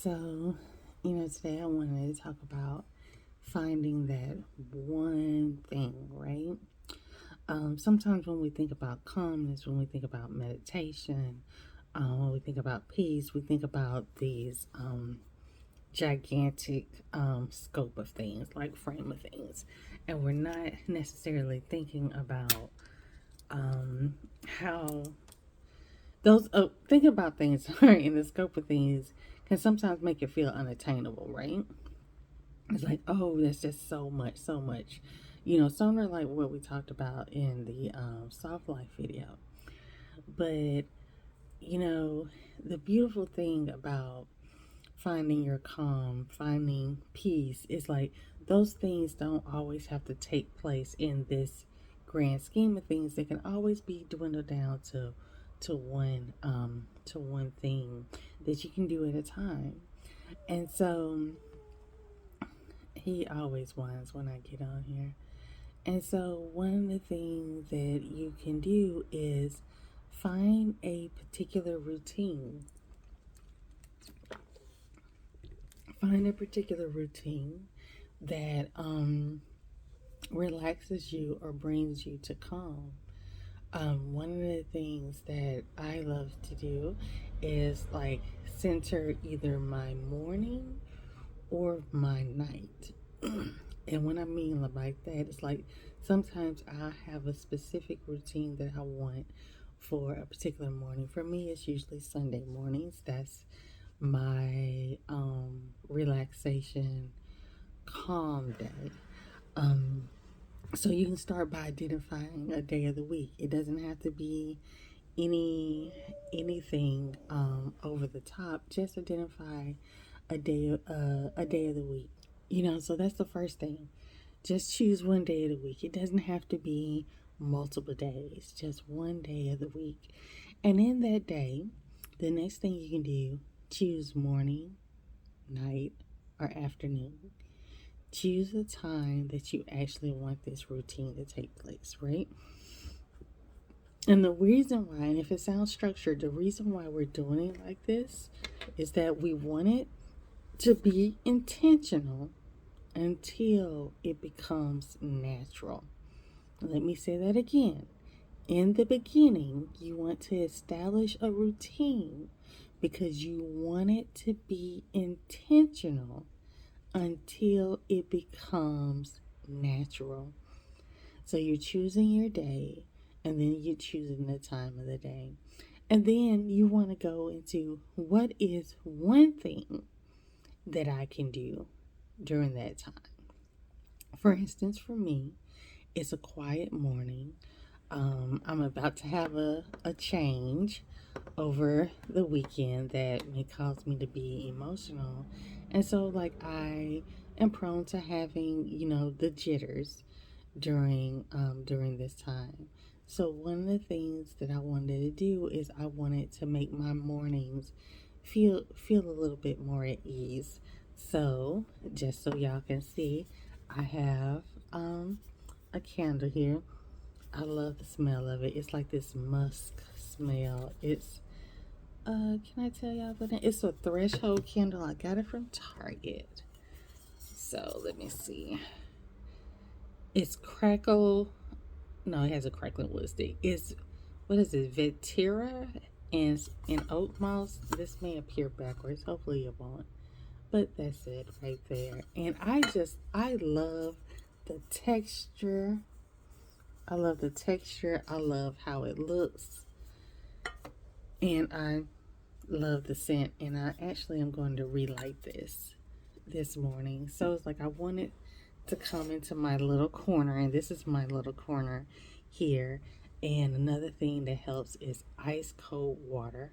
So, today I wanted to talk about finding that one thing, right? Sometimes when we think about calmness, when we think about meditation, when we think about peace, we think about these gigantic scope of things, like frame of things. And we're not necessarily thinking about how those, thinking about things right, in the scope of things can sometimes make it feel unattainable, right? It's like, oh, that's just so much, so much. Similar like what we talked about in the soft life video. But, you know, the beautiful thing about finding your calm, finding peace, is like those things don't always have to take place in this grand scheme of things. They can always be dwindled down to one thing that you can do at a time. And so he always whines when I get on here. And so, one of the things that you can do is find a particular routine. Find a particular routine that relaxes you or brings you to calm. One of the things that I love to do is like center either my morning or my night. And when I mean like that, it's like sometimes I have a specific routine that I want for a particular morning. For me, it's usually Sunday mornings. That's my relaxation, calm day. Um, so you can start by identifying a day of the week. It doesn't have to be anything over the top. Just identify a day of the week. So that's the first thing. Just choose one day of the week. It doesn't have to be multiple days, just one day of the week. And in that day, the next thing you can do, choose morning, night, or afternoon. Choose a time that you actually want this routine to take place, right? And the reason why, and if it sounds structured, the reason why we're doing it like this is that we want it to be intentional until it becomes natural. Let me say that again. In the beginning, you want to establish a routine because you want it to be intentional until it becomes natural. So you're choosing your day, and then you're choosing the time of the day. And then you want to go into what is one thing that I can do during that time. For instance, for me, it's a quiet morning. I'm about to have a change over the weekend that may cause me to be emotional. And so, like, I am prone to having, the jitters during this time. So, one of the things that I wanted to do is I wanted to make my mornings feel a little bit more at ease. So, just so y'all can see, I have a candle here. I love the smell of it. It's like this musk smell. It's can I tell y'all the name? It's a threshold candle. I got it from Target. So let me see. It's crackle. No, it has a crackling wood stick. It's what is it? Vetera and oat moss. This may appear backwards. Hopefully it won't. But that's it right there. And I love the texture. I love the texture. I love how it looks. And I love the scent. And I actually am going to relight this morning. So it's like I wanted to come into my little corner. And this is my little corner here. And another thing that helps is ice cold water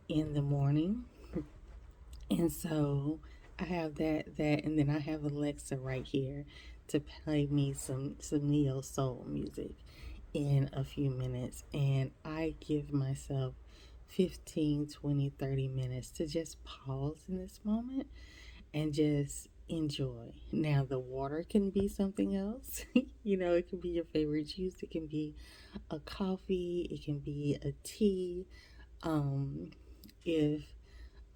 in the morning. And so I have that, and then I have Alexa right here to play me some neo soul music in a few minutes. And I give myself 15, 20, 30 minutes to just pause in this moment and just enjoy. Now, the water can be something else. It can be your favorite juice. It can be a coffee. It can be a tea. If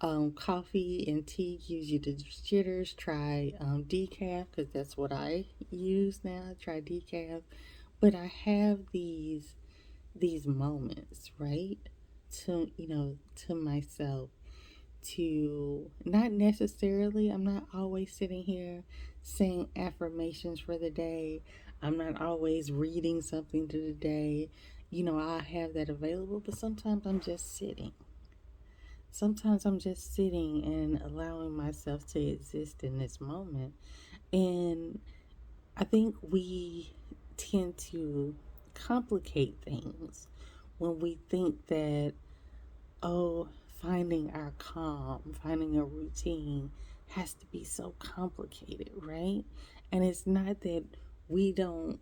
Coffee and tea gives you the jitters. Try decaf because that's what I use now. Try decaf, but I have these moments, right? To to myself, to not necessarily, I'm not always sitting here saying affirmations for the day. I'm not always reading something to the day. I have that available, but sometimes I'm just sitting. Sometimes I'm just sitting and allowing myself to exist in this moment. And I think we tend to complicate things when we think that, oh, finding our calm, finding a routine has to be so complicated, right? And it's not that we don't,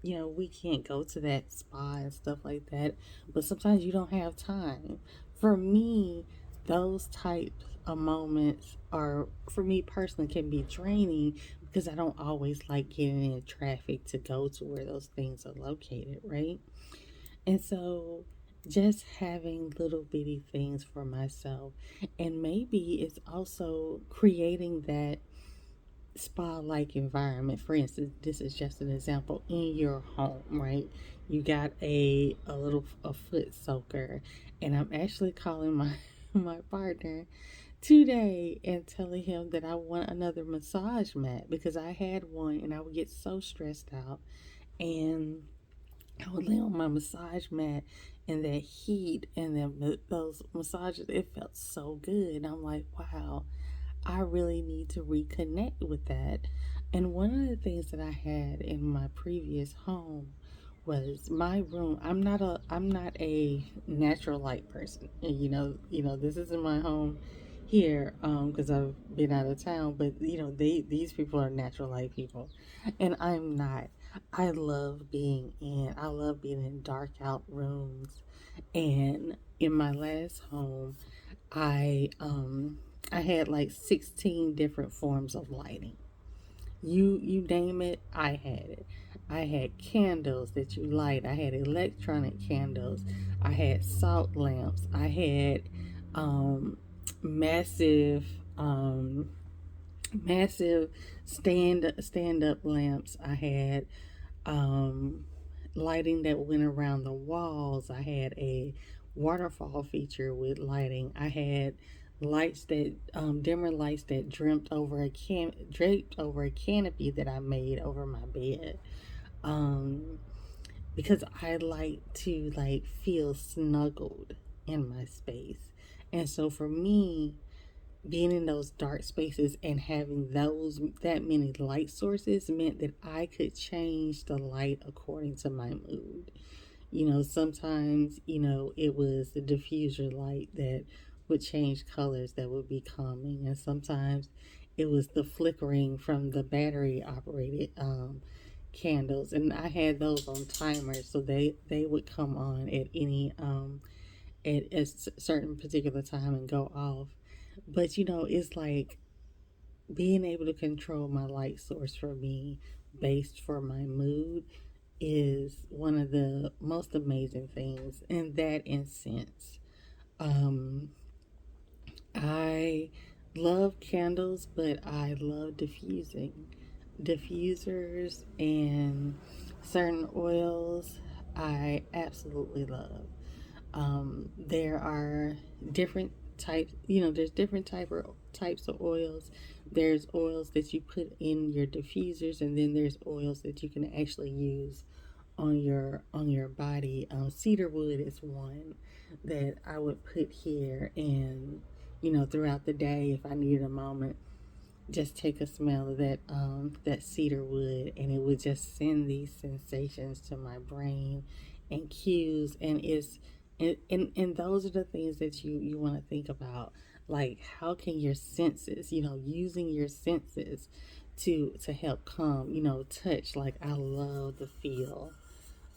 we can't go to that spa and stuff like that, but sometimes you don't have time. For me, those types of moments are, for me personally, can be draining because I don't always like getting in traffic to go to where those things are located, right? And so just having little bitty things for myself, and maybe it's also creating that spa like environment. For instance, this is just an example in your home, right? You got a foot soaker, and I'm actually calling my my partner today and telling him that I want another massage mat because I had one and I would get so stressed out, and I would lay on my massage mat and that heat and then those massages, it felt so good. And I'm like, wow, I really need to reconnect with that. And one of the things that I had in my previous home was my room. I'm not a natural light person. And this isn't my home here because I've been out of town, but these people are natural light people and I'm not. I love being in dark out rooms. And in my last home, I um I had like 16 different forms of lighting. You name it, I had it. I had candles that you light. I had electronic candles. I had salt lamps. I had um massive um massive stand up lamps. I had um, lighting that went around the walls. I had a waterfall feature with lighting. I had lights that dimmer lights that draped over a canopy that I made over my bed. Um, because I like to feel snuggled in my space. And so for me, being in those dark spaces and having that many light sources meant that I could change the light according to my mood. Sometimes, it was the diffuser light that would change colors that would be calming, and sometimes it was the flickering from the battery operated candles, and I had those on timers, so they would come on at any at a certain particular time and go off. But it's like being able to control my light source for me based for my mood is one of the most amazing things in that instance. Um, I love candles, but I love diffusers and certain oils. I absolutely love. There are different types. There's different types of oils. There's oils that you put in your diffusers, and then there's oils that you can actually use on your body. Cedar wood is one that I would put here, and throughout the day, if I needed a moment, just take a smell of that cedar wood, and it would just send these sensations to my brain and cues, and and those are the things that you want to think about, like how can your senses, using your senses to help calm, touch, like I love the feel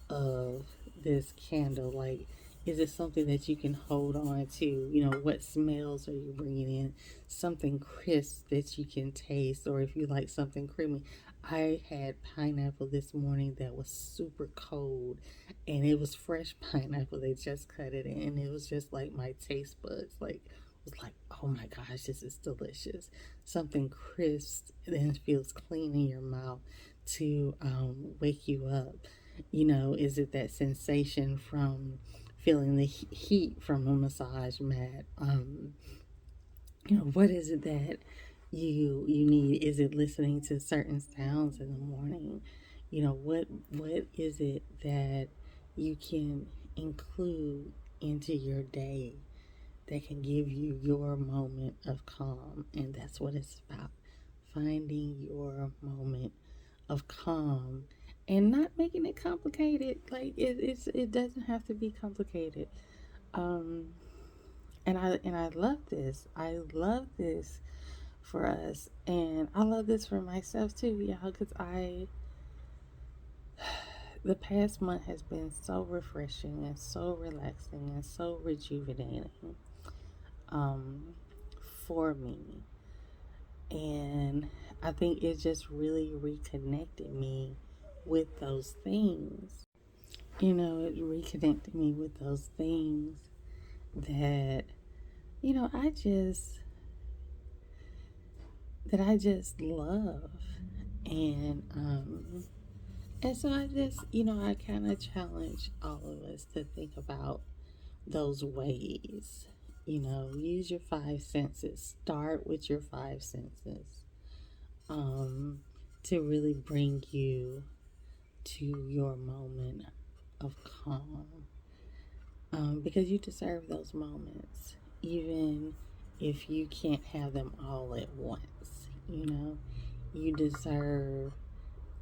of this candle. Like, is it something that you can hold on to? What smells are you bringing in? Something crisp that you can taste, or if you like something creamy. I had pineapple this morning that was super cold, and it was fresh pineapple. They just cut it in, and it was just like my taste buds, like, was like, oh my gosh, this is delicious. Something crisp and feels clean in your mouth to wake you up. Is it that sensation from feeling the heat from a massage mat? What is it that you need? Is it listening to certain sounds in the morning? What is it that you can include into your day that can give you your moment of calm? And that's what it's about, finding your moment of calm and not making it complicated. Like it doesn't have to be complicated. um and I love this. I love this for us, and I love this for myself too, y'all, because the past month has been so refreshing and so relaxing and so rejuvenating um for me. And I think it just really reconnected me with those things. It reconnected me with those things that, I just love. And and so I kind of challenge all of us to think about those ways. Use your five senses. Start with your five senses. Um, to really bring you to your moment of calm. Because you deserve those moments, even if you can't have them all at once. You deserve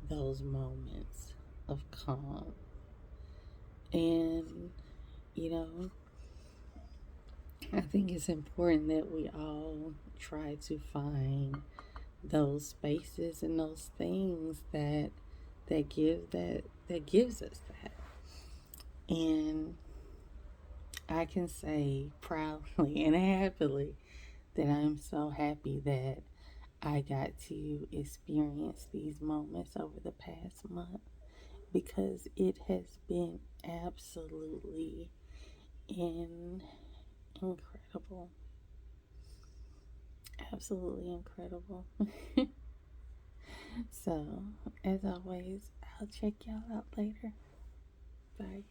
those moments of calm. And, you know, I think it's important that we all try to find those spaces and those things that gives us that. And I can say proudly and happily that I'm so happy that I got to experience these moments over the past month, because it has been absolutely incredible. Absolutely incredible. So, as always, I'll check y'all out later. Bye.